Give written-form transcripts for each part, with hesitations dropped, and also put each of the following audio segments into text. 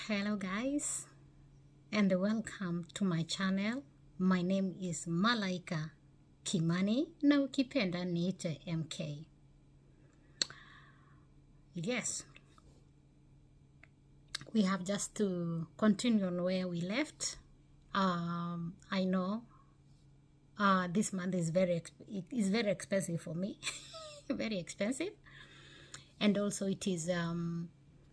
Hello guys, and welcome to my channel. My name is Malaika Kimani, na ukipenda niite MK. Yes, we have just to continue on where we left. I know this month is very expensive for me, very expensive, and also it is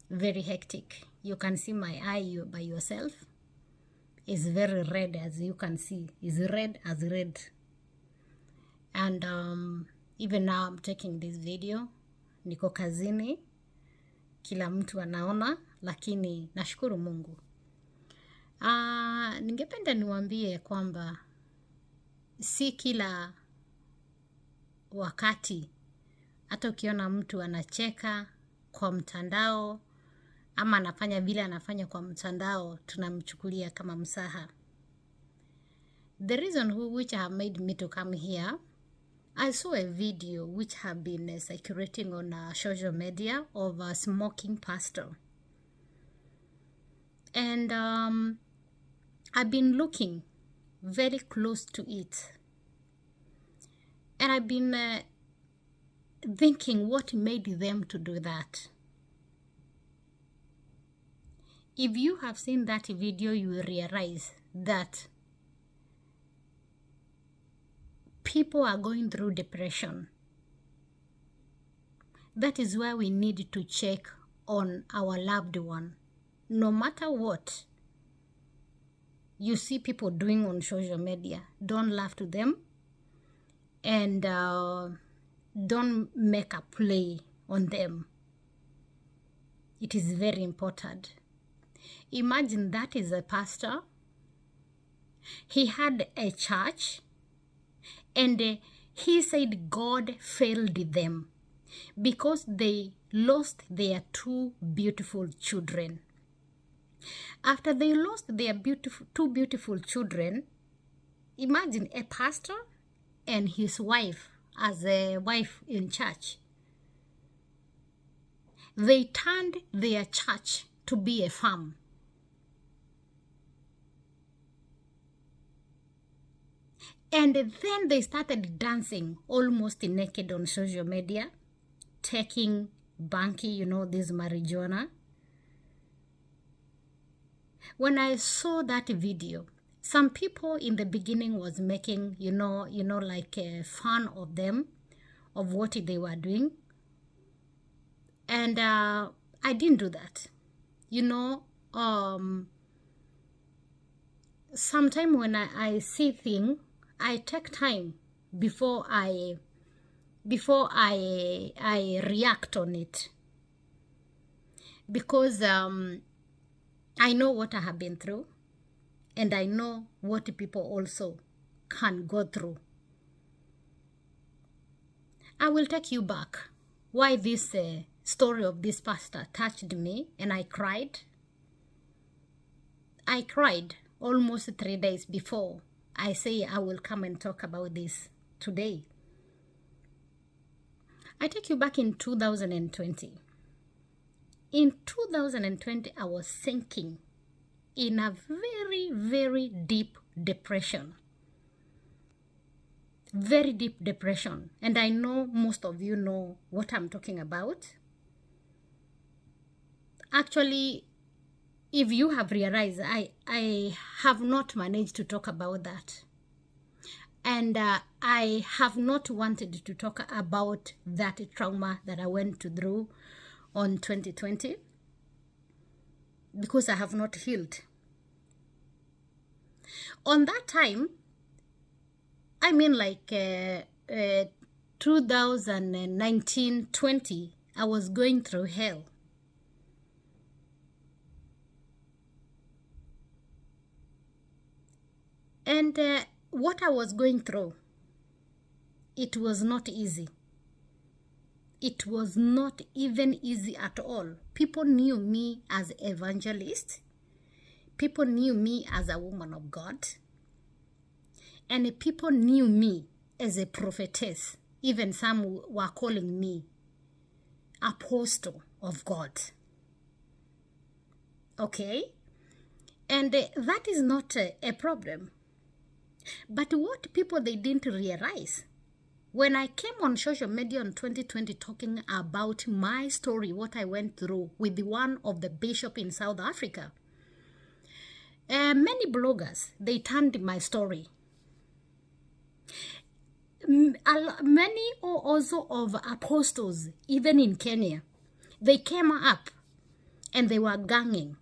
very hectic. You can see my eye by yourself. It's very red, as you can see. It's red as red. And even now I'm taking this video. Niko kazini. Kila mtu anaona, lakini nashukuru Mungu. Ningependa niwaambie kwamba si kila wakati hata ukiona mtu anacheka kwa mtandao ama anafanya vile anafanya kwa mtandao tunamchukulia kama mzaha. The reason which have made me to come here, I saw a video which have been circulating on social media of a smoking pastor. And I've been looking very close to it. And I've been thinking what made them to do that. If you have seen that video, you will realize that people are going through depression. That is why we need to check on our loved one. No matter what you see people doing on social media, don't laugh to them and don't make a play on them. It is very important. Imagine that is a pastor. He had a church and he said God failed them because they lost their two beautiful children. After they lost their two beautiful children, imagine a pastor and his wife as a wife in church. They turned their church to be a farm. And then they started dancing almost naked on social media, taking banky, this marijuana. When I saw that video, some people in the beginning was making, like fun of them, of what they were doing. And I didn't do that. Sometimes when I see things, I take time before I react on it, because I know what I have been through, and I know what people also can go through. I will take you back why this story of this pastor touched me, and I cried. I cried almost 3 days before I say I will come and talk about this today. I take you back in 2020. In 2020, I was sinking in a very, very deep depression. Very deep depression. And I know most of you know what I'm talking about. Actually, if you have realized, I have not managed to talk about that. And I have not wanted to talk about that trauma that I went through on 2020 because I have not healed. On that time, I mean like 2019-20, I was going through hell. And what I was going through, it was not easy. It was not even easy at all. People knew me as an evangelist. People knew me as a woman of God. And people knew me as a prophetess. Even some were calling me apostle of God. Okay? And that is not a problem. But what people, they didn't realize, when I came on social media in 2020 talking about my story, what I went through with one of the bishop in South Africa, many bloggers, they turned my story. Many also of apostles, even in Kenya, they came up and they were ganging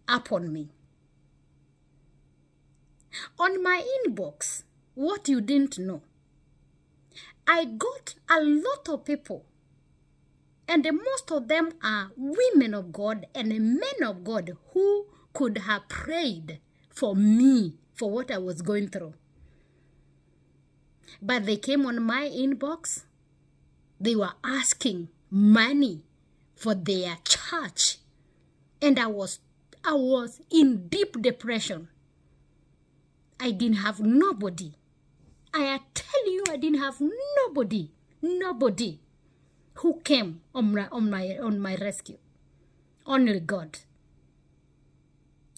up on me. On my inbox, what you didn't know, I got a lot of people, and most of them are women of God and men of God who could have prayed for me for what I was going through. But they came on my inbox. They were asking money for their church. And I was in deep depression. I didn't have nobody. I tell you, I didn't have nobody who came on my rescue. Only God.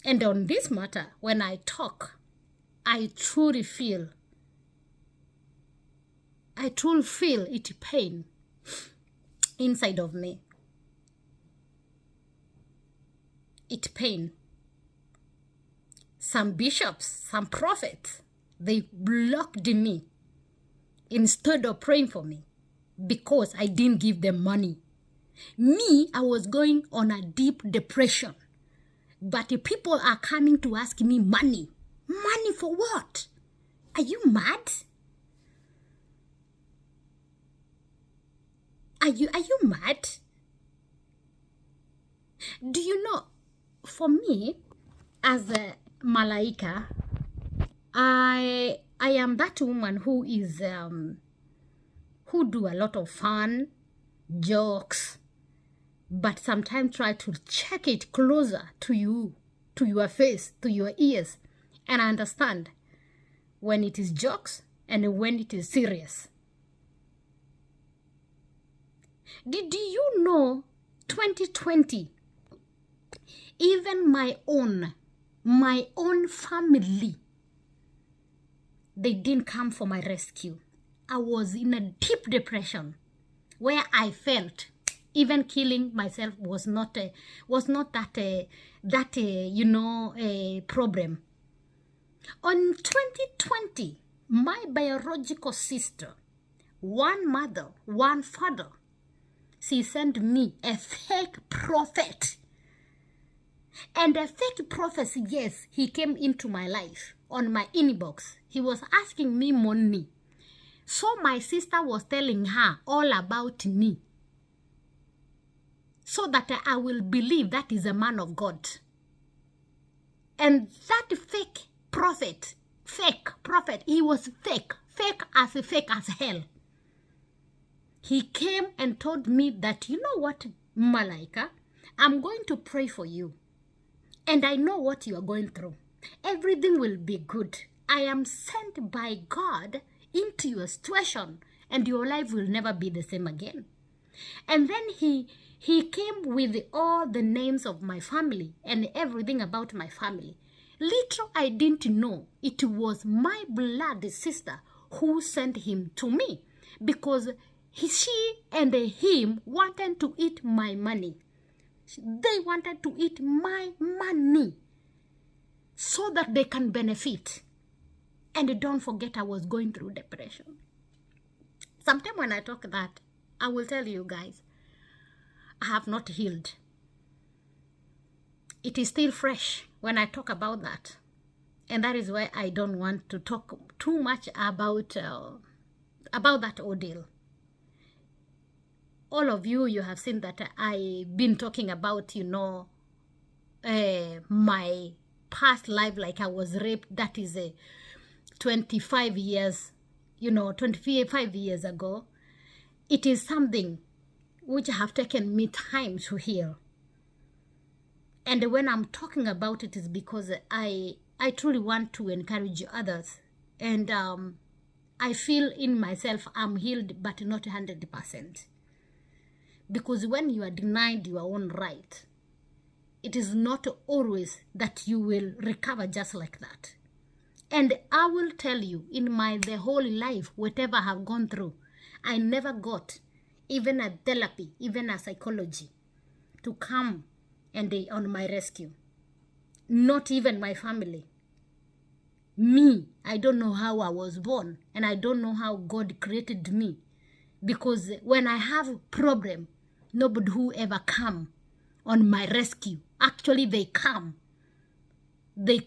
And on this matter, when I talk, I truly feel it pain inside of me. It pain. Some bishops, some prophets, they blocked me instead of praying for me because I didn't give them money. Me, I was going on a deep depression. But the people are coming to ask me money. Money for what? Are you mad? Are you mad? Do you know, for me, as a Malaika, I am that woman who is who do a lot of fun, jokes, but sometimes try to check it closer to you, to your face, to your ears, and I understand when it is jokes and when it is serious. Did you know 2020, even my own family, they didn't come for my rescue. I was in a deep depression where I felt even killing myself was not that problem. On 2020, my biological sister, one mother, one father, she sent me a fake prophet. And a fake prophet, yes, he came into my life on my inbox. He was asking me money. So my sister was telling her all about me, so that I will believe that is a man of God. And that fake prophet, he was fake as hell. He came and told me that, you know what, Malaika, I'm going to pray for you. And I know what you are going through. Everything will be good. I am sent by God into your situation, and your life will never be the same again. And then he came with all the names of my family and everything about my family. Little I didn't know it was my blood sister who sent him to me, because she and him wanted to eat my money. They wanted to eat my money so that they can benefit. And don't forget, I was going through depression. Sometime when I talk that, I will tell you guys, I have not healed. It is still fresh when I talk about that. And that is why I don't want to talk too much about that ordeal. All of you have seen that I've been talking about, my past life, like I was raped. That is 25 years, 25 years ago. It is something which have taken me time to heal. And when I'm talking about it is because I truly want to encourage others. And I feel in myself I'm healed, but not 100%. Because when you are denied your own right, it is not always that you will recover just like that. And I will tell you, in the whole life, whatever I have gone through, I never got even a therapy, even a psychology to come and on my rescue. Not even my family. Me, I don't know how I was born, and I don't know how God created me. Because when I have a problem, nobody who ever come on my rescue. Actually, they come. They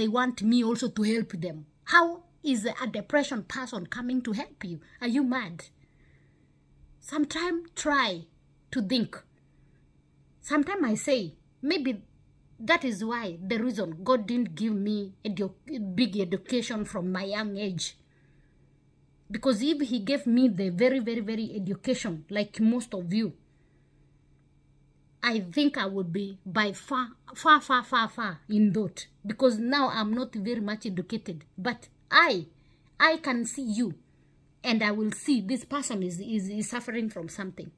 want me also to help them. How is a depression person coming to help you? Are you mad? Sometimes try to think. Sometimes I say, maybe that is why the reason God didn't give me big education from my young age. Because if he gave me the very, very, very education, like most of you, I think I would be by far in that. Because now I'm not very much educated. But I can see you. And I will see this person is suffering from something.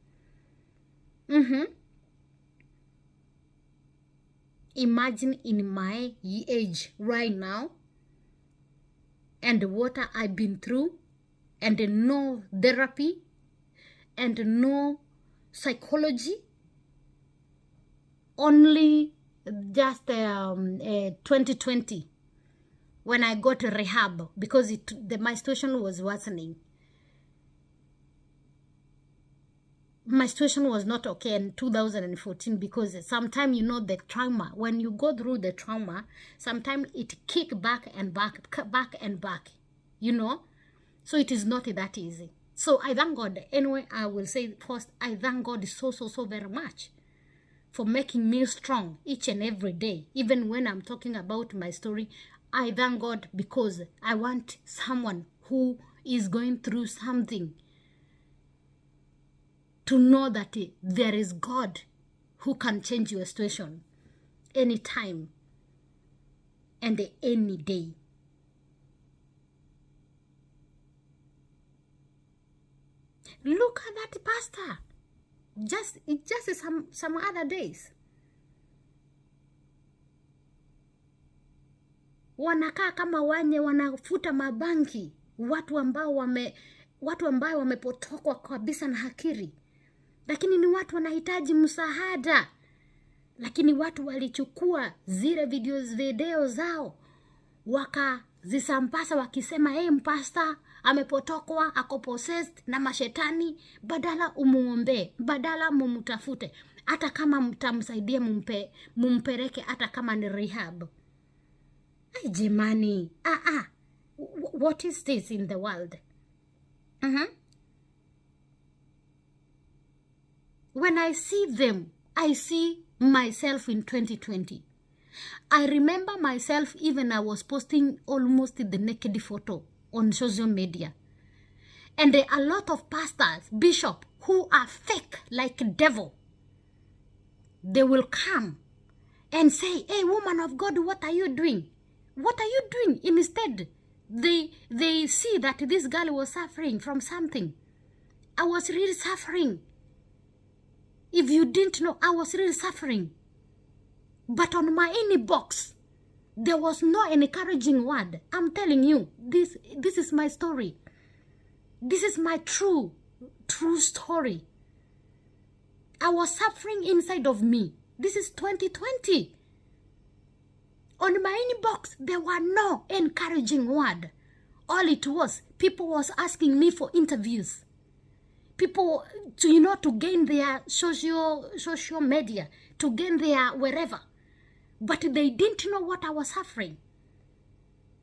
Imagine in my age right now. And what I've been through. And no therapy. And no psychology. Only just 2020 when I got a rehab because my situation was worsening. My situation was not okay in 2014 because sometimes, the trauma, when you go through the trauma, sometimes it kick back and back, So it is not that easy. So I thank God. Anyway, I will say first, I thank God so very much for making me strong each and every day. Even when I'm talking about my story, I thank God because I want someone who is going through something to know that there is God who can change your situation anytime and any day. Look at that pastor. Just some other days. Wanakaa kama wanafuta mabanki. Watu ambao wamepotokwa kabisa na akili. Lakini ni watu wanahitaji msaada. Lakini watu walichukua zile video zao. Wakazisambaza wakisema, mpasta amepotokwa, ako possessed na mashetani. Badala umuombe, badala mumutafute. Hata kama mtamsaidia mumpeleke, hata kama ni rehab. Jimani, what is this in the world? When I see them, I see myself in 2020. I remember myself even I was posting almost the naked photo on social media. And there are a lot of pastors, bishops, who are fake like a devil. They will come and say, hey, woman of God, what are you doing? What are you doing? Instead, they see that this girl was suffering from something. I was really suffering. If you didn't know, I was really suffering. But on my inbox, there was no encouraging word. I'm telling you, this is my story. This is my true story. I was suffering inside of me. This is 2020. On my inbox, there were no encouraging word. All it was, people was asking me for interviews. People, to gain their social media, to gain their wherever. But they didn't know what I was suffering.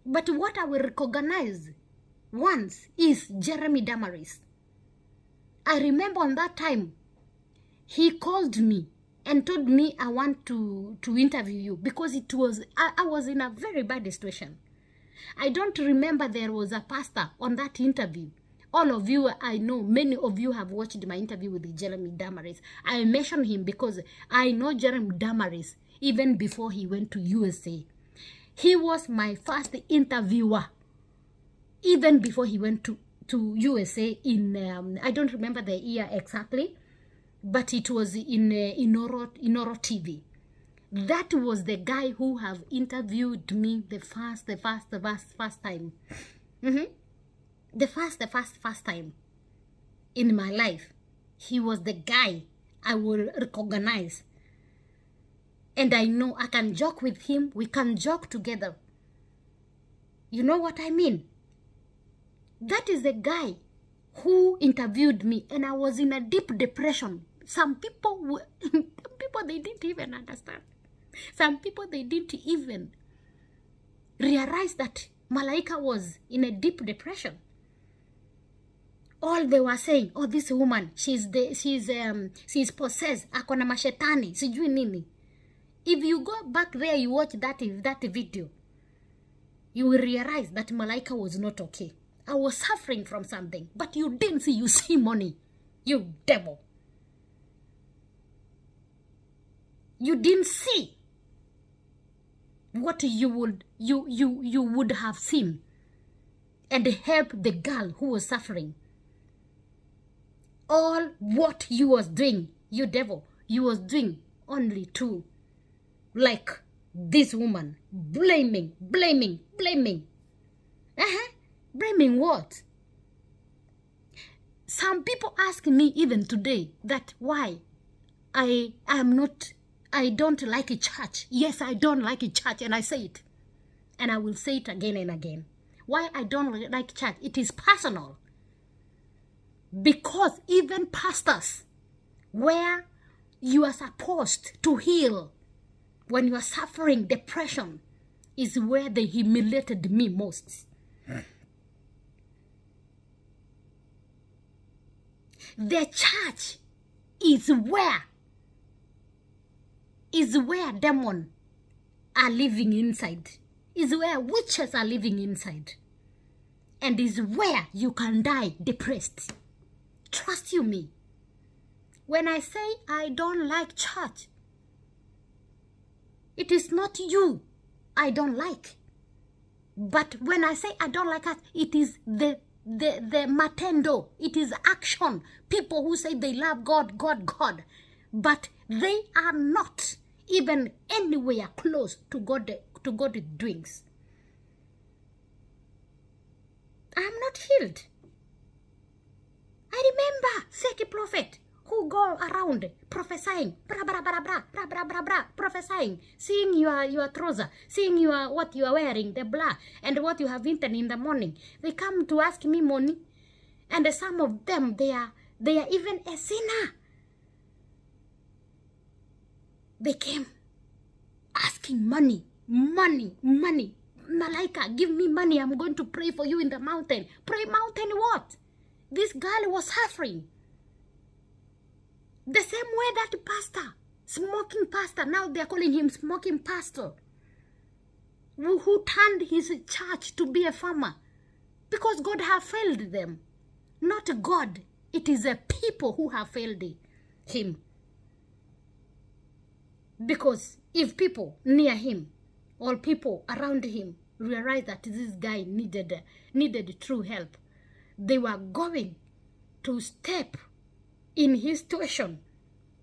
But what I will recognize once is Jeremy Damaris. I remember on that time, he called me and told me I want to interview you because I was in a very bad situation. I don't remember there was a pastor on that interview. All of you, I know, many of you have watched my interview with Jeremy Damaris. I mention him because I know Jeremy Damaris even before he went to USA. He was my first interviewer, even before he went to USA in, I don't remember the year exactly, but it was in Oro TV. That was the guy who have interviewed me the first time. The first time in my life. He was the guy I will recognize. And I know I can joke with him. We can joke together. You know what I mean? That is the guy who interviewed me, and I was in a deep depression. Some people, they didn't even understand. Some people, they didn't even realize that Malaika was in a deep depression. All they were saying, oh, this woman, she's possessed, akona mashetani, sijui nini. If you go back there, you watch that video, you will realize that Malaika was not okay. I was suffering from something, but you didn't see. You see money, you devil. You didn't see what you would have seen and help the girl who was suffering. All what you was doing, you devil, you was doing only to, like this woman, blaming. Blaming what? Some people ask me even today that why I don't like a church. Yes, I don't like a church, and I say it. And I will say it again and again. Why I don't like church? It is personal. Because even pastors, where you are supposed to heal when you are suffering depression, is where they humiliated me most. The church is where demons are living inside, is where witches are living inside, and is where you can die depressed. Trust you me. When I say I don't like church, it is not you I don't like. But when I say I don't like us, it is the matendo. It is action. People who say they love God, but they are not even anywhere close to God's doings. I am not healed. I remember Seki prophet who go around prophesying, prophesying, seeing your trouser, seeing what you are wearing, the blah, and what you have eaten in the morning. They come to ask me money, and some of them they are even a sinner. They came asking money. Malaika, give me money. I'm going to pray for you in the mountain. Pray mountain what? This girl was suffering. The same way that pastor, smoking pastor, now they're calling him smoking pastor, who turned his church to be a farmer, because God have failed them. Not God, it is the people who have failed him. Because if people near him or people around him realized that this guy needed true help, they were going to step in his situation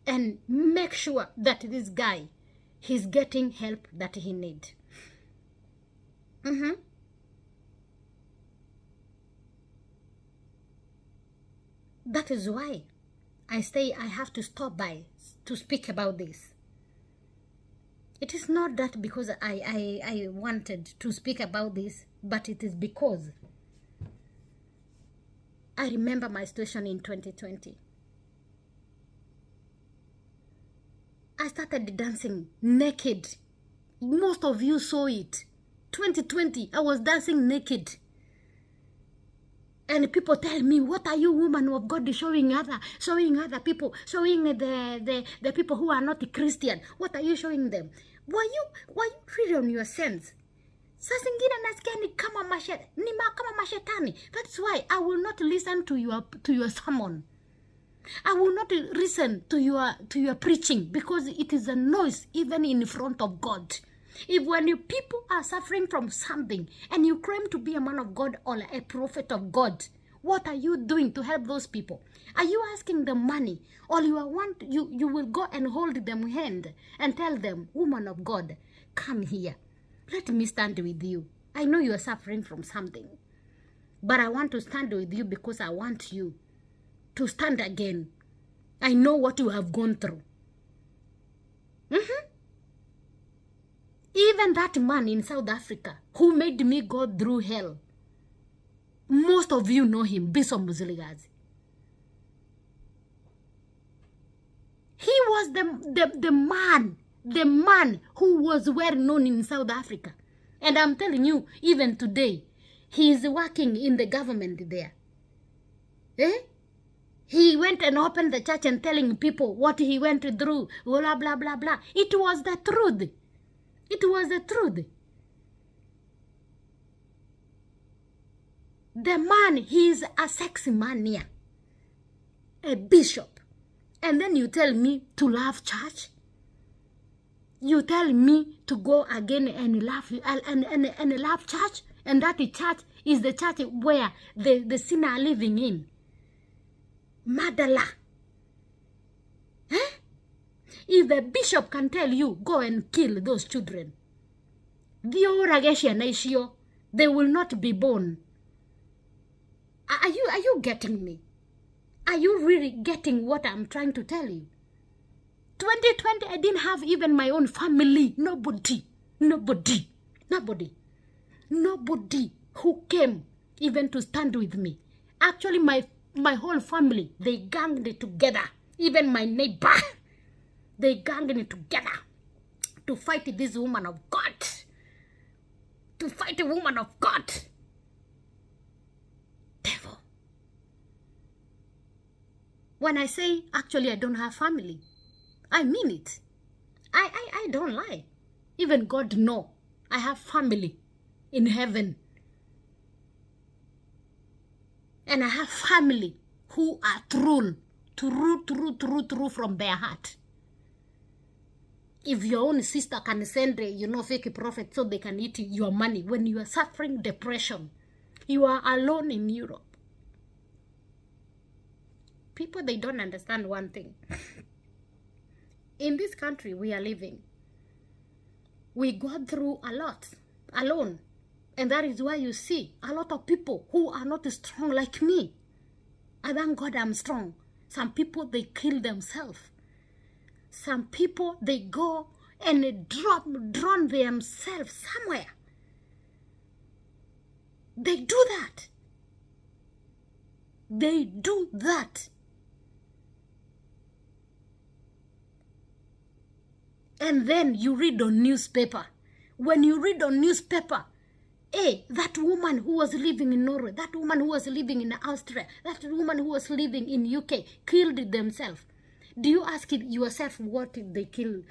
and make sure that this guy, he's getting help that he needs. That is why I say I have to stop by to speak about this. It is not that because I wanted to speak about this, but it is because I remember my situation in 2020. I started dancing naked. Most of you saw it. 2020, I was dancing naked. And people tell me, what are you, woman of God, showing other people, showing the people who are not Christian? What are you showing them? Why you treat on your sense? Sasa ingine nasikia ni kama mashetani. That's why I will not listen to your sermon. I will not listen to your preaching, because it is a noise even in front of God. If when you people are suffering from something and you claim to be a man of God or a prophet of God, What are you doing to help those people? Are you asking them money? Or you will go and hold them hand and tell them, woman of God, come here. Let me stand with you. I know you are suffering from something. But I want to stand with you because I want you to stand again. I know what you have gone through. Even that man in South Africa who made me go through hell, most of you know him, Bishop Muziligazi. He was the man who was well known in South Africa. And I'm telling you, even today, he is working in the government there. He went and opened the church and telling people what he went through, blah, blah, blah, blah. It was the truth. It was the truth. The man, he's a sexy man here, a bishop. And then you tell me to love church? You tell me to go again and love church? And that church is the church where the sinner are living in. Madala. If the bishop can tell you, go and kill those children, they will not be born. Are you getting me? Are you really getting what I'm trying to tell you? 2020, I didn't have even my own family. Nobody who came even to stand with me. Actually, my whole family, they ganged together. Even my neighbor, they ganged together to fight this woman of God. To fight a woman of God. Devil. When I say, actually, I don't have family, I mean it. I don't lie. Even God knows I have family in heaven. And I have family who are true from their heart. If your own sister can send fake prophet so they can eat your money when you are suffering depression, you are alone in Europe. People, they don't understand one thing. In this country we are living, we go through a lot alone. And that is why you see a lot of people who are not strong like me. I thank God I'm strong. Some people, they kill themselves. Some people, they go and drown themselves somewhere. They do that. They do that. And then you read on newspaper. When you read on newspaper, hey, that woman who was living in Norway, that woman who was living in Austria, that woman who was living in UK killed themselves. Do you ask yourself what killed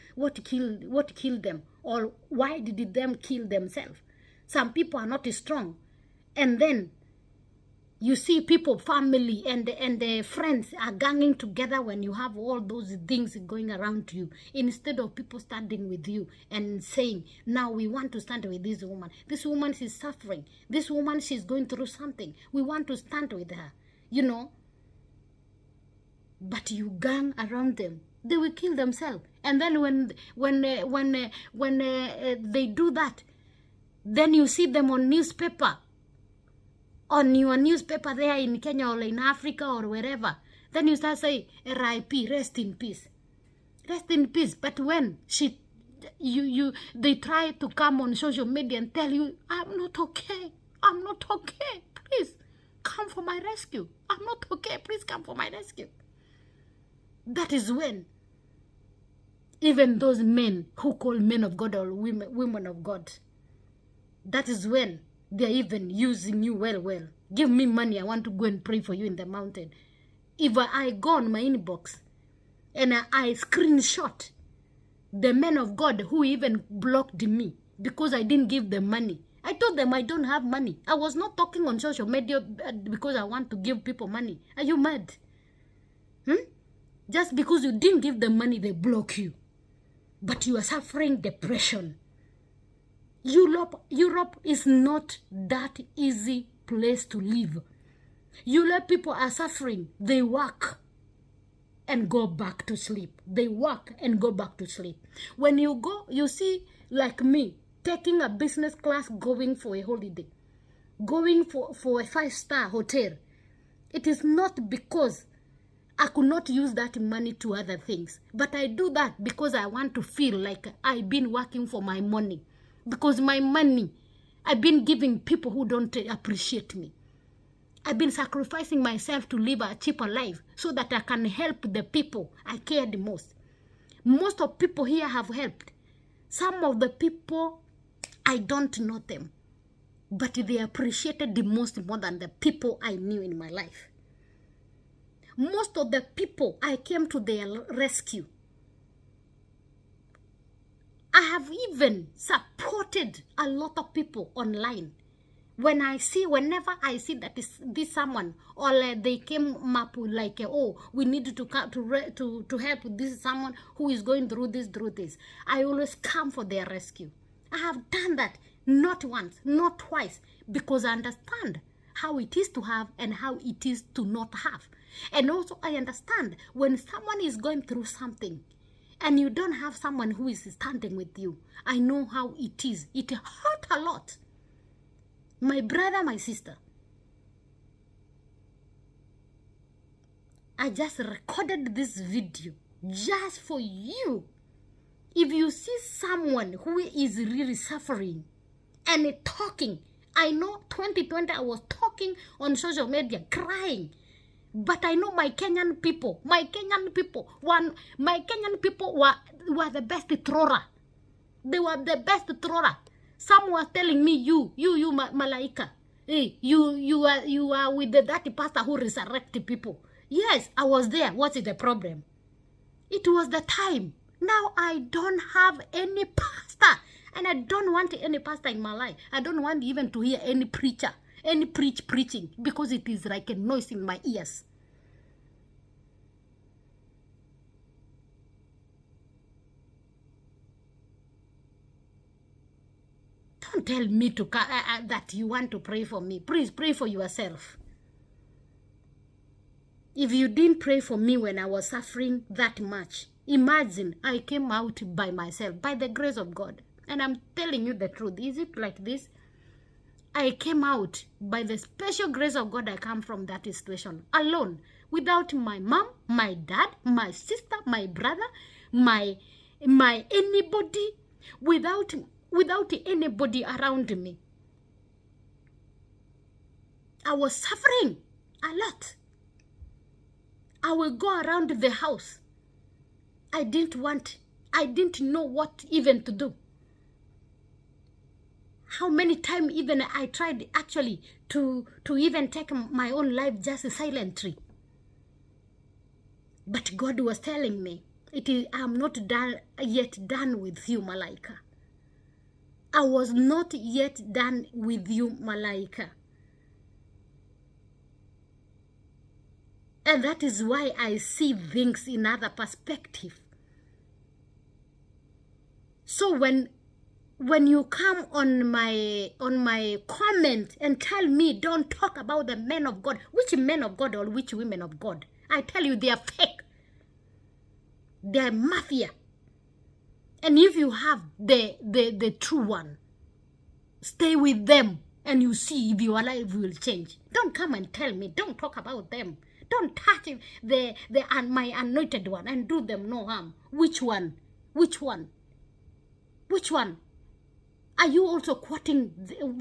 them, or why did them kill themselves? Some people are not strong, and then you see people, family and friends are ganging together when you have all those things going around you, instead of people standing with you and saying, now we want to stand with this woman. This woman is suffering. This woman, she's going through something. We want to stand with her, But you gang around them. They will kill themselves. And then when they do that, then you see them on newspaper. On your newspaper there in Kenya or in Africa or wherever, then you start saying, R.I.P., rest in peace. Rest in peace. But when they try to come on social media and tell you, I'm not okay. I'm not okay. Please, come for my rescue. I'm not okay. Please come for my rescue. That is when even those men who call men of God or women of God, that is when they're even using you well. Give me money. I want to go and pray for you in the mountain. If I go on my inbox and I screenshot the men of God who even blocked me because I didn't give them money. I told them I don't have money. I was not talking on social media because I want to give people money. Are you mad? Just because you didn't give them money, they block you. But you are suffering depression. Europe is not that easy place to live. You let people are suffering, they work and go back to sleep. They work and go back to sleep. When you go, you see, like me, taking a business class, going for a holiday, going for a 5-star hotel. It is not because I could not use that money to other things, but I do that because I want to feel like I've been working for my money. Because my money, I've been giving people who don't appreciate me. I've been sacrificing myself to live a cheaper life so that I can help the people I care the most. Most of people here have helped. Some of the people, I don't know them, but they appreciated the most more than the people I knew in my life. Most of the people, I came to their rescue. I have even supported a lot of people online. Whenever I see that this someone, or they came up with like, oh, we need to come to help this someone who is going through this. I always come for their rescue. I have done that not once, not twice, because I understand how it is to have and how it is to not have. And also I understand when someone is going through something and you don't have someone who is standing with you, I know how it is. It hurt a lot. My brother, my sister, I just recorded this video just for you. If you see someone who is really suffering and talking, I know 2020 I was talking on social media, crying. But I know my Kenyan people were the best thrower. They were the best thrower. Some were telling me, you Malaika, hey, you are with that pastor who resurrected people. Yes, I was there. What's the problem? It was the time. Now I don't have any pastor, and I don't want any pastor in my life. I don't want even to hear any preacher, any preaching, because it is like a noise in my ears. Don't tell me to that you want to pray for me. Please pray for yourself. If you didn't pray for me when I was suffering that much, imagine I came out by myself, by the grace of God. And I'm telling you the truth. Is it like this? I came out by the special grace of God. I come from that situation alone, without my mom, my dad, my sister, my brother, my anybody, without anybody around me. I was suffering a lot. I will go around the house. I didn't know what even to do. How many times even I tried actually to even take my own life just silently. But God was telling me, I'm not yet done with you, Malaika. I was not yet done with you, Malaika. And that is why I see things in other perspective. So when you come on my comment and tell me don't talk about the men of God, which men of God or which women of God? I tell you they are fake. They are mafia. And if you have the true one, stay with them and you see if your life will change. Don't come and tell me, don't talk about them. Don't touch my anointed one and do them no harm. Which one? Which one? Which one? Are you also quoting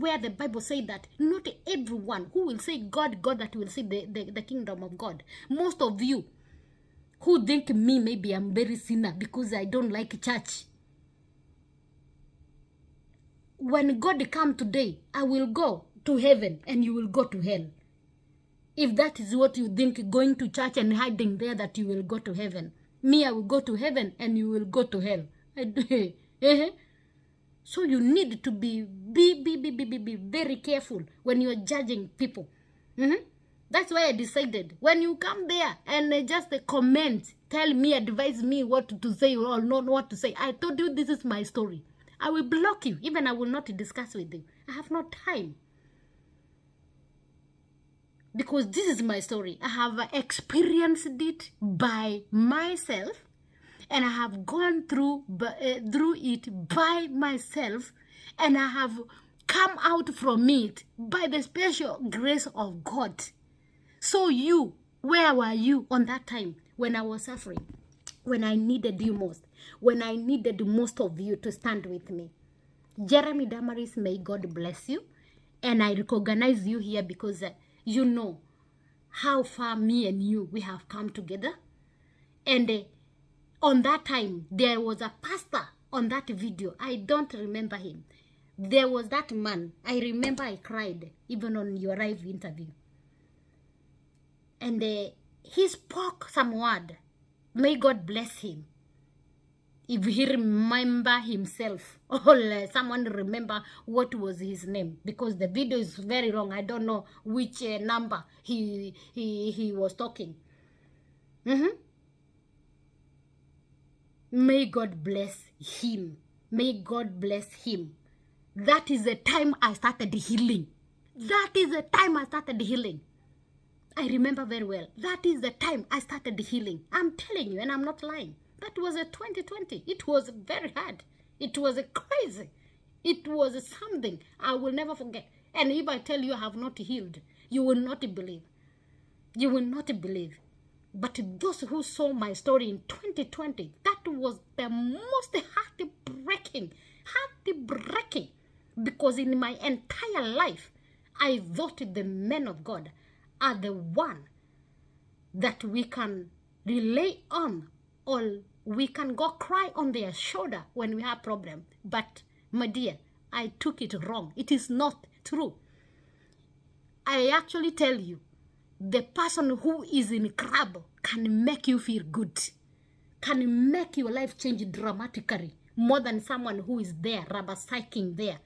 where the Bible says that not everyone who will say God that will see the kingdom of God? Most of you who think me maybe I'm very sinner because I don't like church. When God come today, I will go to heaven and you will go to hell. If that is what you think, going to church and hiding there that you will go to heaven. Me, I will go to heaven and you will go to hell. So you need to be very careful when you are judging people. That's why I decided, when you come there and just comment, tell me, advise me what to say or not what to say. I told you this is my story. I will block you. Even I will not discuss with you. I have no time. because this is my story. I have experienced it by myself, and I have gone through it by myself, and I have come out from it by the special grace of God. So you, where were you on that time when I was suffering? When I needed you most? When I needed most of you to stand with me? Jeremy Damaris, may God bless you. And I recognize you here because you know how far me and you, we have come together. And on that time, there was a pastor on that video. I don't remember him. There was that man. I remember I cried even on your live interview. And he spoke some word. May God bless him. If he remember himself, or someone remember what was his name, because the video is very long. I don't know which number he was talking. May God bless him. May God bless him. That is the time I started healing. That is the time I started healing. I remember very well. That is the time I started healing. I'm telling you, and I'm not lying. That was 2020. It was very hard. It was crazy. It was something I will never forget. And if I tell you I have not healed, you will not believe. You will not believe. But those who saw my story in 2020, that was the most heartbreaking. Because in my entire life, I thought the men of God are the one that we can rely on, or we can go cry on their shoulder when we have problem. But my dear, I took it wrong. It is not true. I actually tell you, the person who is in crab can make you feel good, can make your life change dramatically more than someone who is there rubber psyching there,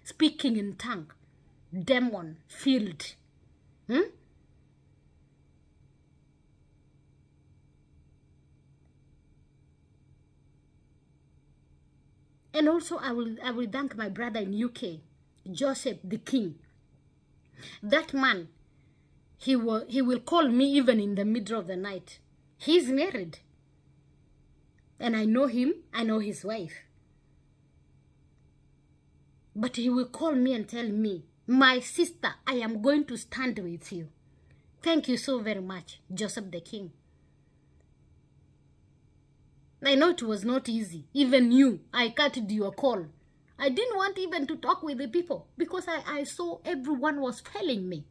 speaking in tongue, demon filled. And also I will thank my brother in UK, Joseph the King. That man, he will call me even in the middle of the night. He's married. And I know him, I know his wife. But he will call me and tell me, my sister, I am going to stand with you. Thank you so very much, Joseph the King. I know it was not easy. Even you, I cut your call. I didn't want even to talk with the people because I saw everyone was failing me.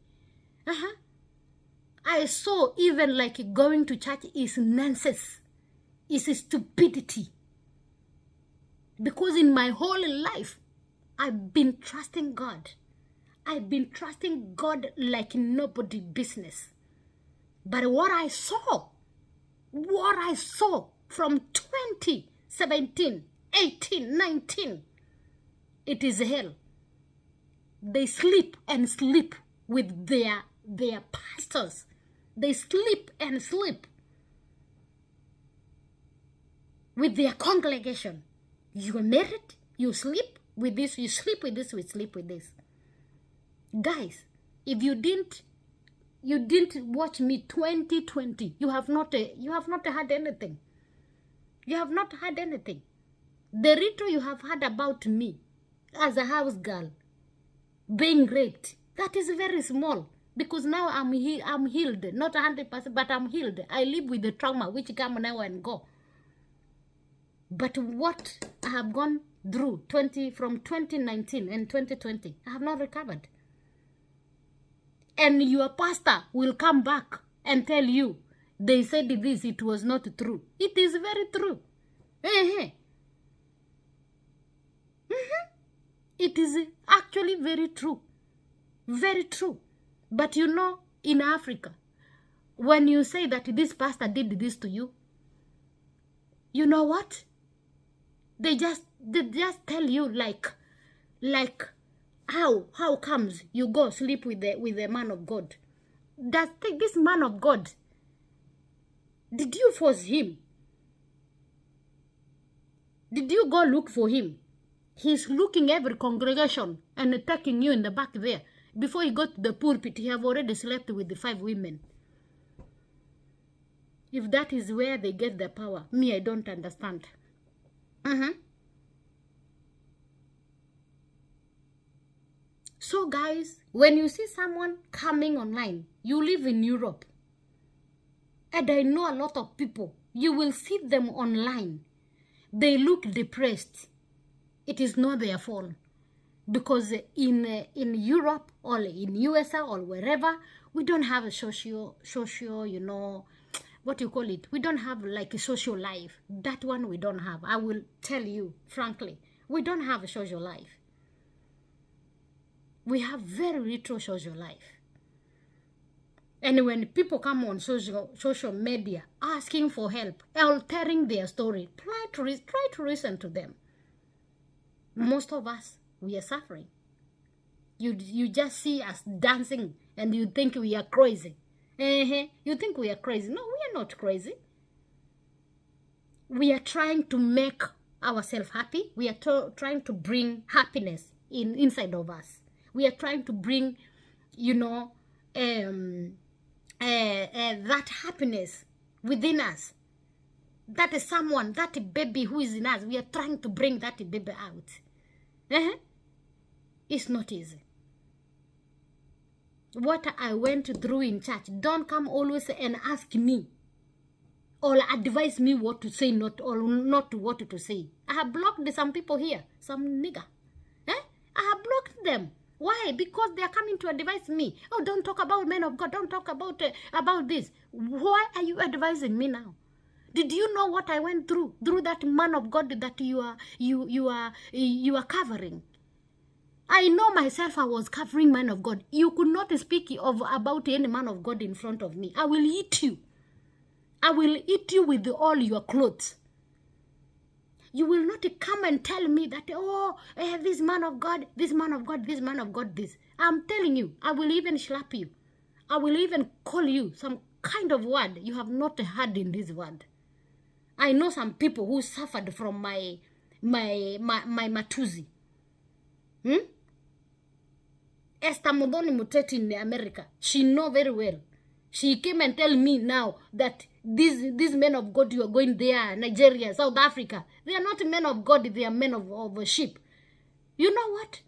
I saw even like going to church is nonsense. It's stupidity. Because in my whole life, I've been trusting God. I've been trusting God like nobody business. But what I saw from 2017, 18, 19, it is hell. They sleep and sleep with their pastors. They sleep and sleep with their congregation. You are married, you sleep with this, you sleep with this, we sleep with this. Guys, if you didn't watch me 2020, you have not had anything. You have not had anything. The little you have heard about me as a house girl being raped, that is very small. Because now I'm healed, not 100%, but I'm healed. I live with the trauma which come now and go. But what I have gone through from 2019 and 2020, I have not recovered. And your pastor will come back and tell you, they said this, it was not true. It is very true. It is actually very true. Very true. But you know, in Africa, when you say that this pastor did this to you, you know what? They just tell you like how comes you go sleep with the man of God? This man of God, did you force him? Did you go look for him? He's looking every congregation and taking you in the back there Before he got to the pulpit, he have already slept with the 5 women. If that is where they get their power, me, I don't understand. So guys, when you see someone coming online, you live in Europe, and I know a lot of people, you will see them online. They look depressed. It is not their fault. Because in Europe or in USA or wherever, we don't have a social, you know, what you call it? We don't have like a social life. That one we don't have. I will tell you, frankly, we don't have a social life. We have very little social life. And when people come on social media asking for help, altering their story, try to listen to them. Most of us, we are suffering. You just see us dancing and you think we are crazy. You think we are crazy. No, we are not crazy. We are trying to make ourselves happy. We are trying to bring happiness inside of us. We are trying to bring, you know, that happiness within us. That is someone, that baby who is in us. We are trying to bring that baby out. It's not easy. What I went through in church, don't come always and ask me or advise me what to say, not what to say. I have blocked some people here, some nigger. I have blocked them. Why? Because they are coming to advise me. Oh, don't talk about men of God. Don't talk about this. Why are you advising me now? Did you know what I went through that man of God that you are covering? I know myself. I was covering man of God. You could not speak about any man of God in front of me. I will eat you. I will eat you with all your clothes. You will not come and tell me that, this man of God, this man of God, this man of God, this. I'm telling you, I will even slap you. I will even call you some kind of word you have not heard in this world. I know some people who suffered from my matuzi. Esther Modoni Muteti in America. She know very well. She came and tell me now that these men of God, you are going there, Nigeria, South Africa. They are not men of God, they are men of sheep. You know what?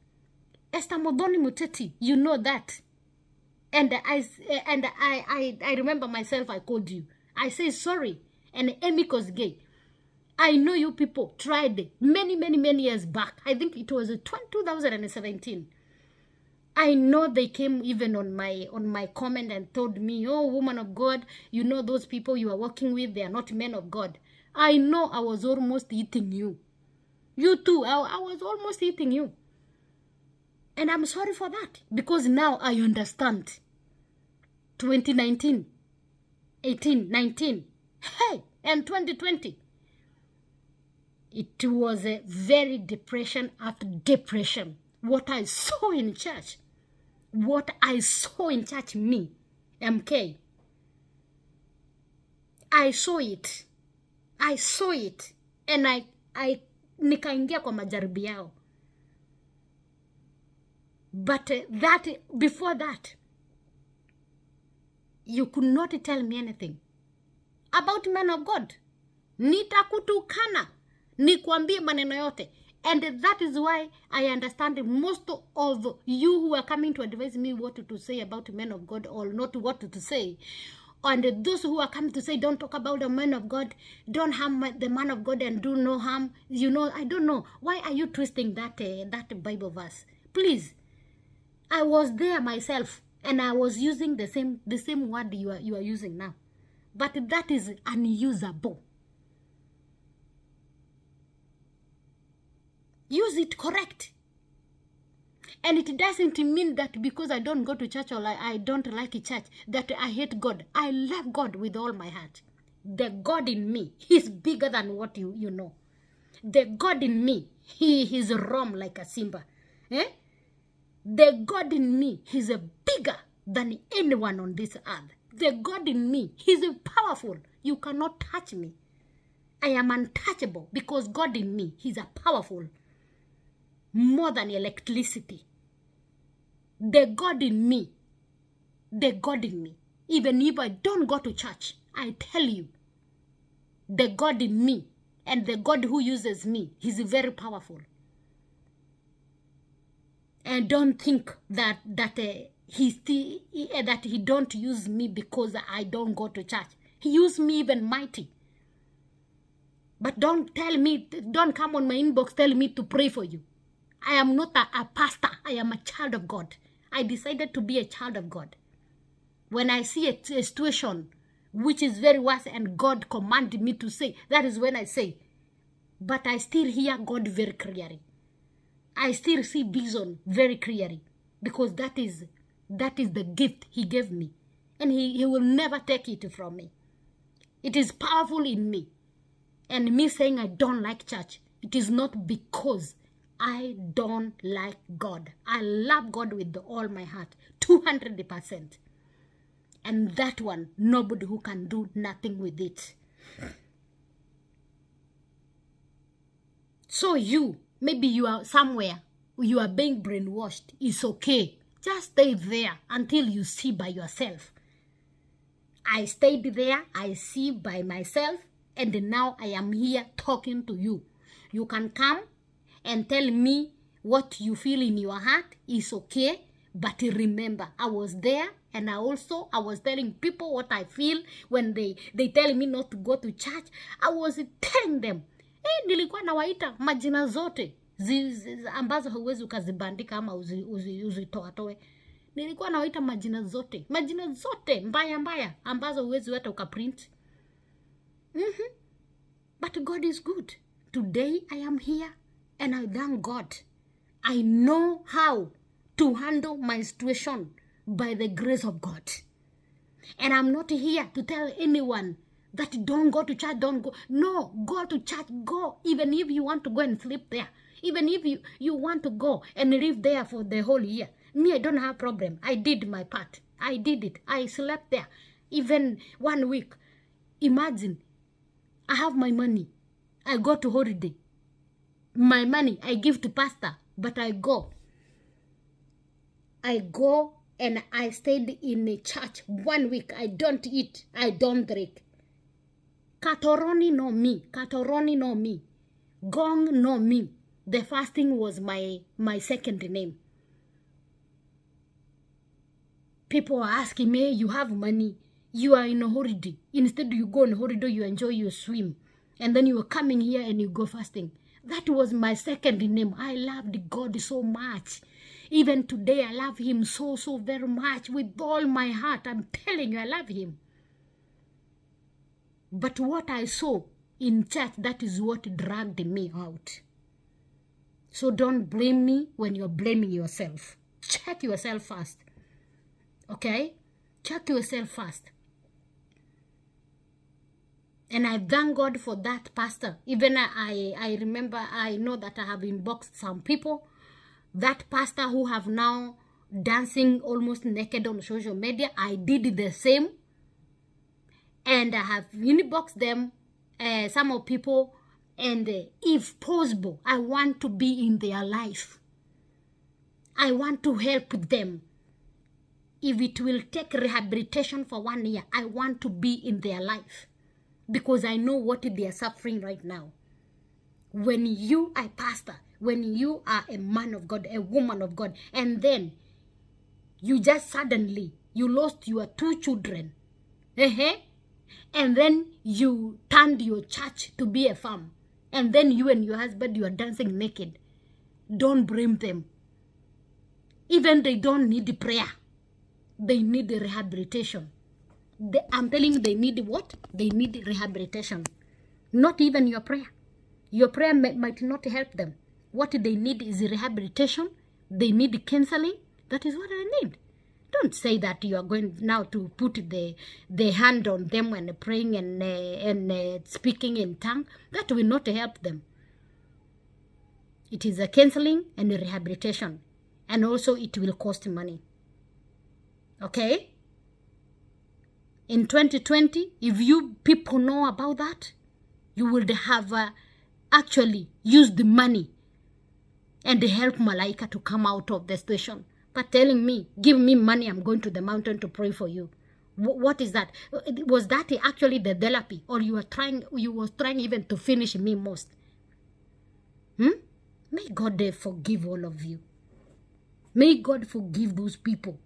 Esther Modoni Muteti, you know that. And I remember myself, I called you. I say sorry. And Emiko's gay. I know you people tried many years back. I think it was 2017. I know they came even on my comment and told me, oh, woman of God, you know those people you are working with, they are not men of God. I know I was almost eating you. You too, I was almost eating you. And I'm sorry for that, because now I understand. 2019, 18, 19, hey, and 2020. It was a very depression after depression. What I saw in church. What I saw in church, me, MK. I saw it. And I nikaingia kwa majaribu yao. But before that, you could not tell me anything about men of God. Nitakutukana. Nikwambie maneno yote. And that is why I understand most of you who are coming to advise me what to say about men of God or not what to say. And those who are coming to say, don't talk about the man of God, don't harm the man of God and do no harm. You know, I don't know. Why are you twisting that Bible verse? Please. I was there myself and I was using the same word you are using now. But that is unusable. Use it correct. And it doesn't mean that because I don't go to church or I don't like a church, that I hate God. I love God with all my heart. The God in me, he's bigger than what you know. The God in me, he is roam like a Simba. The God in me, he's bigger than anyone on this earth. The God in me, he's powerful. You cannot touch me. I am untouchable because God in me, he's powerful. More than electricity. the God in me, even if I don't go to church, I tell you, the God in me and the God who uses me, he's very powerful. And don't think that he don't use me because I don't go to church. He used me even mighty. But don't come on my inbox tell me to pray for you. I am not a pastor. I am a child of God. I decided to be a child of God. When I see a situation which is very worse and God commanded me to say, that is when I say. But I still hear God very clearly. I still see vision very clearly, because that is the gift he gave me, and he will never take it from me. It is powerful in me. And me saying I don't like church, it is not because I don't like God. I love God with all my heart, 200%. And that one, nobody who can do nothing with it. So maybe you are somewhere, you are being brainwashed. It's okay. Just stay there until you see by yourself. I stayed there, I see by myself, and now I am here talking to you. You can come and tell me what you feel in your heart. Is okay, but remember, I was there, and I was telling people what I feel when they tell me not to go to church. I was telling them, nilikuwa nawaita majina zote ambazo huwezi ukazibandika ama uzitoatoe. Nilikuwa nawaita majina zote mbaya ambazo huwezi hata ukaprint. But God is good. Today I am here and I thank God. I know how to handle my situation by the grace of God. And I'm not here to tell anyone that don't go to church, don't go. No, go to church, go. Even if you want to go and sleep there. Even if you want to go and live there for the whole year. Me, I don't have problem. I did my part. I did it. I slept there. Even 1 week. Imagine, I have my money. I go to holiday. My money, I give to pastor. But I go and I stayed in a church 1 week. I don't eat. I don't drink. Katoroni no me. Gong no me. The fasting was my second name. People are asking me, you have money. You are in a holiday. Instead you go on holiday, you enjoy your swim. And then you are coming here and you go fasting. That was my second name. I loved God so much. Even today, I love him so very much with all my heart. I'm telling you, I love him. But what I saw in church, that is what dragged me out. So don't blame me when you're blaming yourself. Check yourself first. Okay? Check yourself first. And I thank God for that pastor. Even I remember, I know that I have inboxed some people. That pastor who have now dancing almost naked on social media, I did the same. And I have inboxed them, some of people, and if possible, I want to be in their life. I want to help them. If it will take rehabilitation for 1 year, I want to be in their life. Because I know what they are suffering right now. When you are a pastor, when you are a man of God, a woman of God, and then you just suddenly, you lost your 2 children. And then you turned your church to be a farm. And then you and your husband, you are dancing naked. Don't blame them. Even they don't need prayer. They need rehabilitation. I'm telling you, they need what? They need rehabilitation. Not even your prayer. Your prayer might not help them. What they need is rehabilitation. They need counseling. That is what they need. Don't say that you are going now to put the hand on them when praying and speaking in tongue. That will not help them. It is a counseling and a rehabilitation. And also it will cost money. Okay? In 2020, if you people know about that, you would have actually used the money and help Malaika to come out of the station. but telling me, give me money, I'm going to the mountain to pray for you. What is that? Was that actually the therapy, or you were trying even to finish me most? May God forgive all of you. May God forgive those people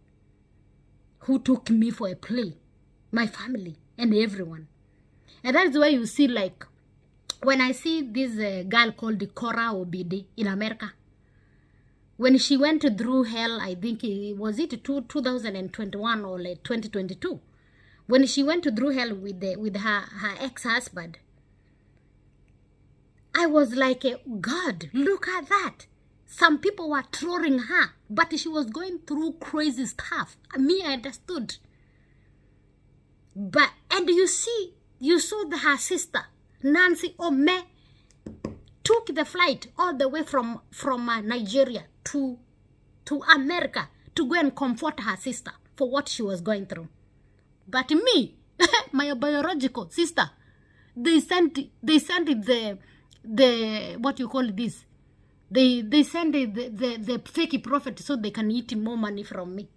who took me for a play, my family and everyone. And that's why you see, like, when I see this girl called Cora Obidi in America, when she went through hell, I think was it 2021 or like 2022, when she went through hell with her ex-husband, I was like, God, look at that. Some people were trolling her, but she was going through crazy stuff. Me, I understood. But, and you saw her sister, Nancy Ome, took the flight all the way from Nigeria to America to go and comfort her sister for what she was going through. But me, my biological sister, they sent the what you call this? They send the fake prophet so they can eat more money from me.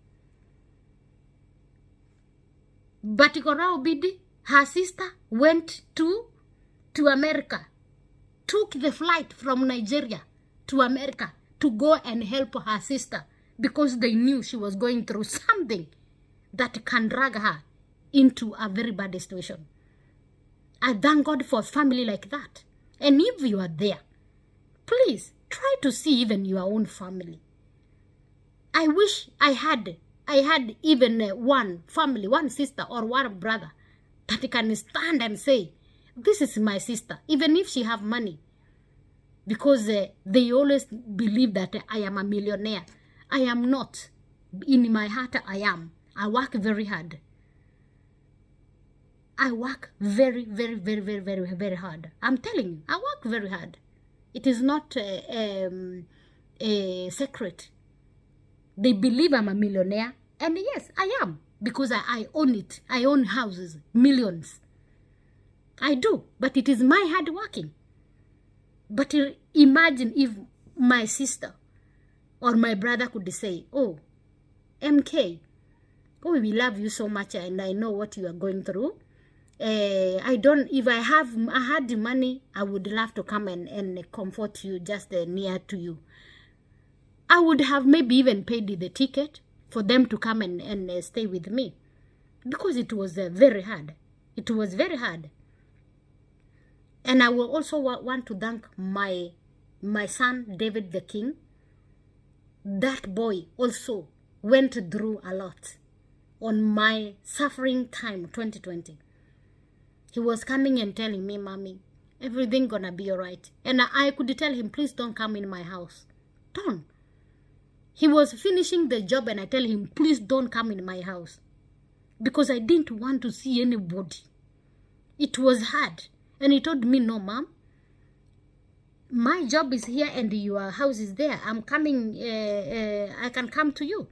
But Cora Obidi, her sister, went to America, took the flight from Nigeria to America to go and help her sister because they knew she was going through something that can drag her into a very bad situation. I thank God for a family like that. And if you are there, please try to see even your own family. I wish I had even one family, one sister or one brother that can stand and say, this is my sister, even if she have money. Because they always believe that I am a millionaire. I am not. In my heart, I am. I work very hard. I work very, very, very, very, very, very hard. I'm telling you, I work very hard. It is not a secret. They believe I'm a millionaire. And yes, I am. Because I own it. I own houses, millions. I do. But it is my hard working. But imagine if my sister or my brother could say, oh, MK, oh, we love you so much and I know what you are going through. If I had the money, I would love to come and comfort you just near to you. I would have maybe even paid the ticket for them to come and stay with me. Because it was very hard. It was very hard. And I will also want to thank my son, David the King. That boy also went through a lot on my suffering time, 2020. He was coming and telling me, Mommy, everything gonna be all right. And I could tell him, please don't come in my house. Don't. He was finishing the job and I tell him, please don't come in my house. Because I didn't want to see anybody. It was hard. And he told me, no, Mom. My job is here and your house is there. I'm coming, I can come to you.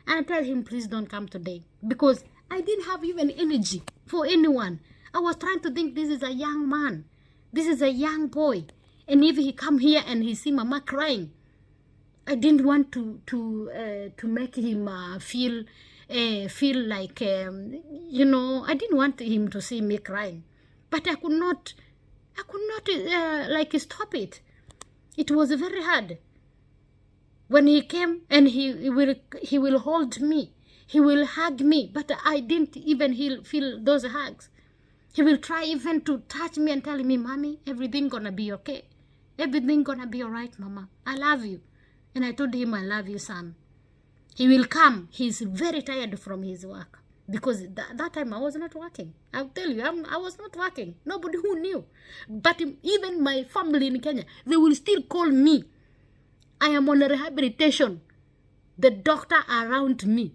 And I tell him, please don't come today. Because I didn't have even energy for anyone. I was trying to think this is a young man. This is a young boy. And if he come here and he see Mama crying, I didn't want to make him feel like, I didn't want him to see me crying. But I could not stop it. It was very hard. When he came and he will hold me, he will hug me, but I didn't even feel those hugs. He will try even to touch me and tell me, Mommy, everything gonna be okay. Everything gonna be all right, Mama. I love you. And I told him, I love you, son. He will come. He's very tired from his work. Because that time I was not working. I'll tell you, I was not working. Nobody who knew. But even my family in Kenya, they will still call me. I am on a rehabilitation. The doctor around me.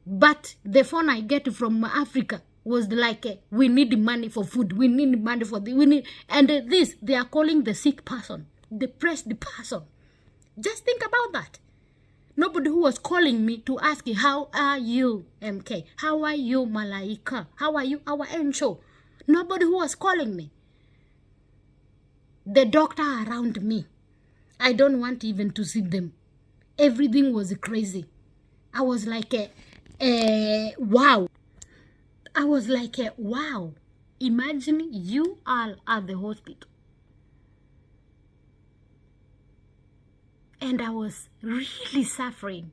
But the phone I get from Africa was like, we need money for food. We need money for this, they are calling the sick person, depressed person. Just think about that. Nobody who was calling me to ask, how are you, MK? How are you, Malaika? How are you, our angel? Nobody who was calling me. The doctor around me, I don't want even to see them. Everything was crazy. I was like, wow. I was like, wow. Imagine you are at the hospital. And I was really suffering.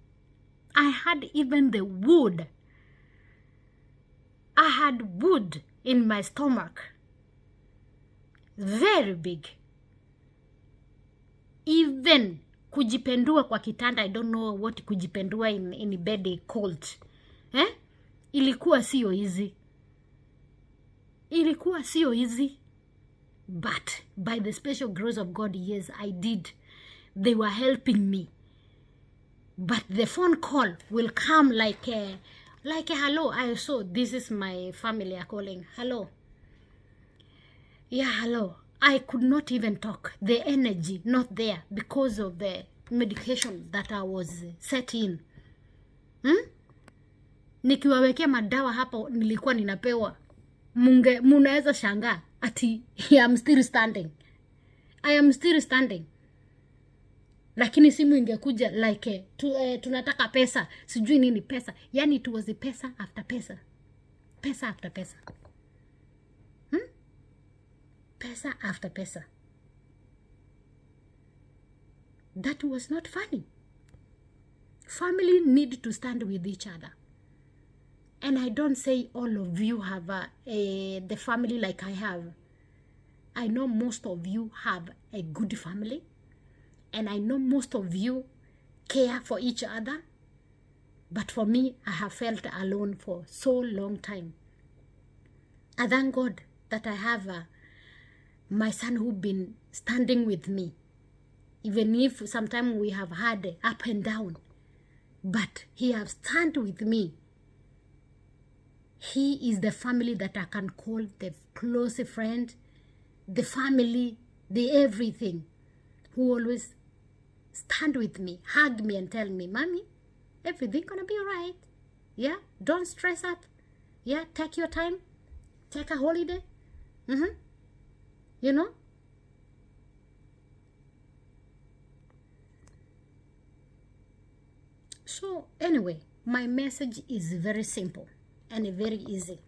I had even the wood. I had wood in my stomach. Very big. Even kujipendua kwa kitanda, I don't know what kujipendua in bed called. Ilikuwa sio easy. Ilikuwa sio easy. But by the special grace of God, yes, I did. They were helping me. But the phone call will come like hello. I saw this is my family are calling. Hello. Yeah, hello. I could not even talk. The energy not there because of the medication that I was set in. Nikiwawekea madawa hapo nilikuwa ninapewa. Munaweza shangaa ati I am still standing. I am still standing. Lakini simu ingekuja like tunataka pesa, sijui nini pesa. Yani it was pesa after pesa. Pesa after pesa. Pesa after pesa. That was not funny. Family need to stand with each other. And I don't say all of you have the family like I have. I know most of you have a good family. And I know most of you care for each other. But for me, I have felt alone for so long time. I thank God that I have my son who been standing with me. Even if sometimes we have had up and down. But he have stand with me. He is the family that I can call the close friend. The family, the everything. Who always stand with me, hug me and tell me, Mommy, everything gonna be alright. Yeah, don't stress up. Yeah, take your time. Take a holiday. You know? So, anyway, my message is very simple and very easy.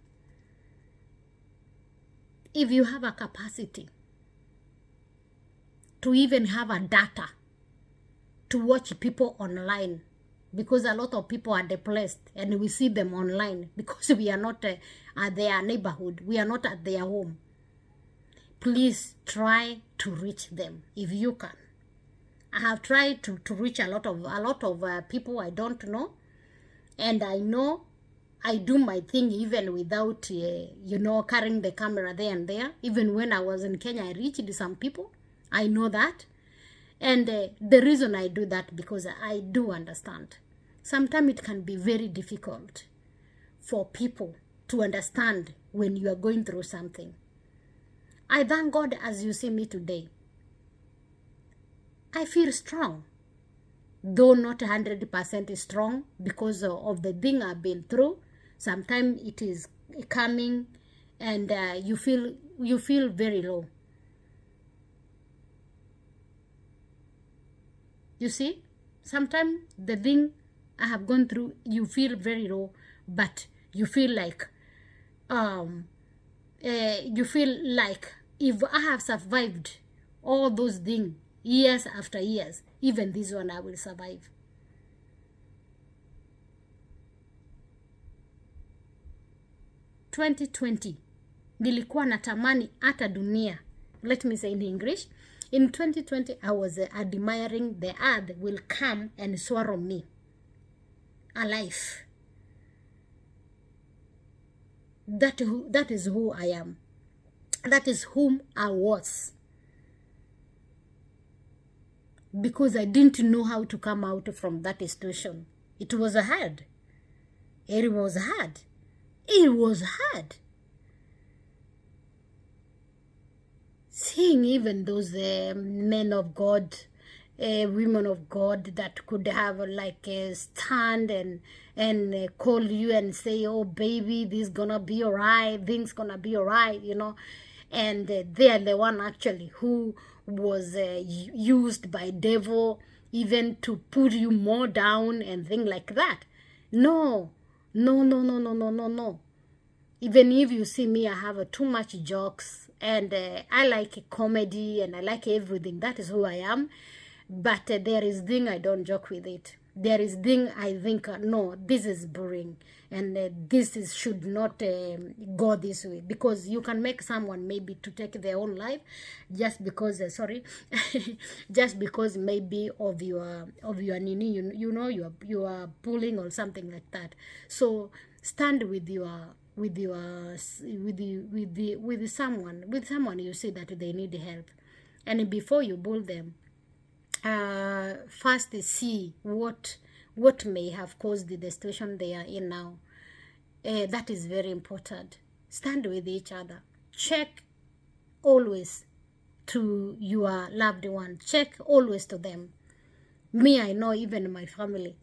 If you have a capacity to even have a data to watch people online, because a lot of people are depressed and we see them online because we are not at their neighborhood, we are not at their home. Please try to reach them if you can. I have tried to reach a lot of people I don't know, and I know I do my thing even without carrying the camera there and there. Even when I was in Kenya, I reached some people. I know that. And the reason I do that, because I do understand. Sometimes it can be very difficult for people to understand when you are going through something. I thank God as you see me today. I feel strong. Though not 100% strong because of the thing I've been through. Sometimes it is coming and you feel very low. You see, sometimes the thing I have gone through, you feel very low, but you feel like if I have survived all those things years after years, even this one I will survive. (2020) nilikuwa natamani hata dunia. Let me say in English. In 2020, I was admiring the earth will come and swallow me alive. That is who I am. That is whom I was. Because I didn't know how to come out from that situation. It was hard. It was hard. It was hard. Seeing even those men of God, women of God that could have like a stand and call you and say, oh baby, this gonna be alright, things gonna be alright, and they are the one actually who was used by devil even to put you more down and things like that. No, no, no, no, no, no, no, no. Even if you see me, I have too much jokes, and I like comedy, and I like everything. That is who I am. But there is thing I don't joke with it. There is thing I think, no, this is boring, and should not go this way, because you can make someone maybe to take their own life just because just because maybe of your nini, you know, you are pulling or something like that. So stand with someone you see that they need help, and before you bull them, first see what may have caused the situation they are in now. That is very important. Stand with each other. Check always to your loved one. Check always to them. Me, I know, even my family,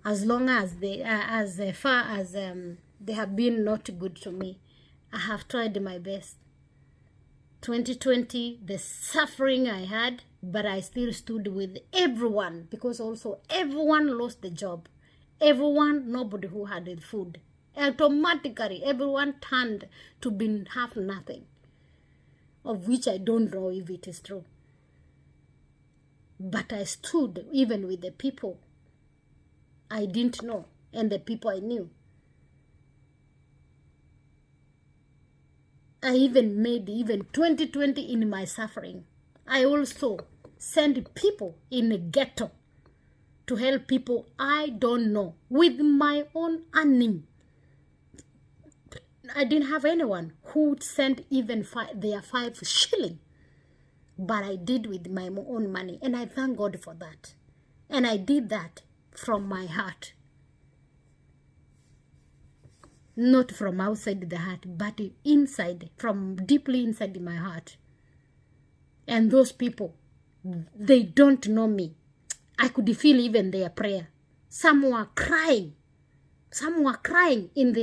as long as they as far as they have been not good to me, I have tried my best. 2020, the suffering I had, but I still stood with everyone, because also everyone lost the job. Everyone, nobody who had the food. Automatically, everyone turned to have nothing, of which I don't know if it is true. But I stood even with the people I didn't know and the people I knew. I even made 2020 in my suffering. I also sent people in the ghetto to help people I don't know with my own earning. I didn't have anyone who sent even their 5 shilling, but I did with my own money, and I thank God for that. And I did that from my heart. Not from outside the heart, but inside, from deeply inside my heart. And those people, they don't know me. I could feel even their prayer. Some were crying. Some were crying in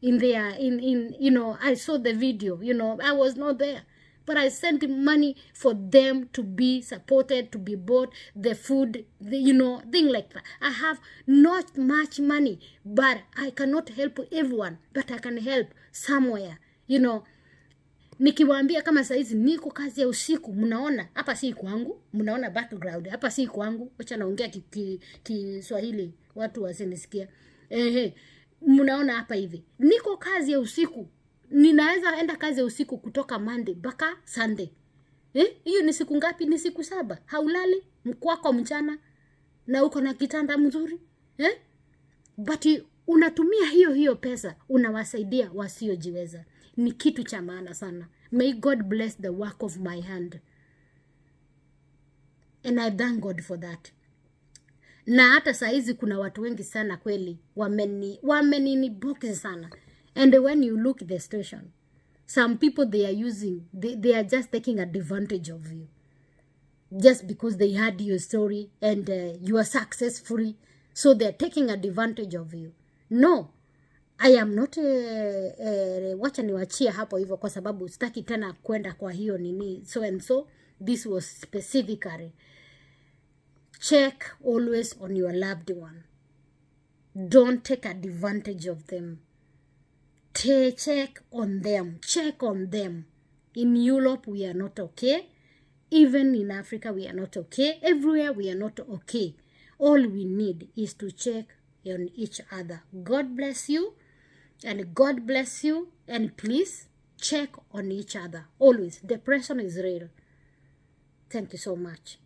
you know, I saw the video, you know, I was not there. But I sent money for them to be supported, to be bought, the food, you know, thing like that. I have not much money, but I cannot help everyone, but I can help somewhere, you know. Nikiwaambia kama saizi niko kazi ya usiku, mnaona hapa si kwangu, mnaona background hapa si kwangu, acha naongea Kiswahili watu wasinisikia. Mnaona hapa hivi, niko kazi ya usiku. Ninaweza enda kazi ya usiku kutoka Monday mpaka Sunday. Hiyo ni siku ngapi? Ni siku 7. Haulali mkwako mchana na uko na kitanda mzuri. But unatumia hiyo pesa, unawasaidia wasiojiweza. Ni kitu cha maana sana. May God bless the work of my hand. And I thank God for that. Na hata saizi kuna watu wengi sana kweli wamenini box sana. And when you look at the situation, some people they are just taking advantage of you. Just because they heard your story and you are successful, so they are taking advantage of you. No, I am not wacha niwachia hapo hivyo kwa sababu sitaki tena kwenda kwa hiyo nini so and so. This was specifically. Check always on your loved one. Don't take advantage of them. Check on them. Check on them. In Europe, we are not okay. Even in Africa, we are not okay. Everywhere, we are not okay. All we need is to check on each other. God bless you. And God bless you. And please, check on each other. Always. Depression is real. Thank you so much.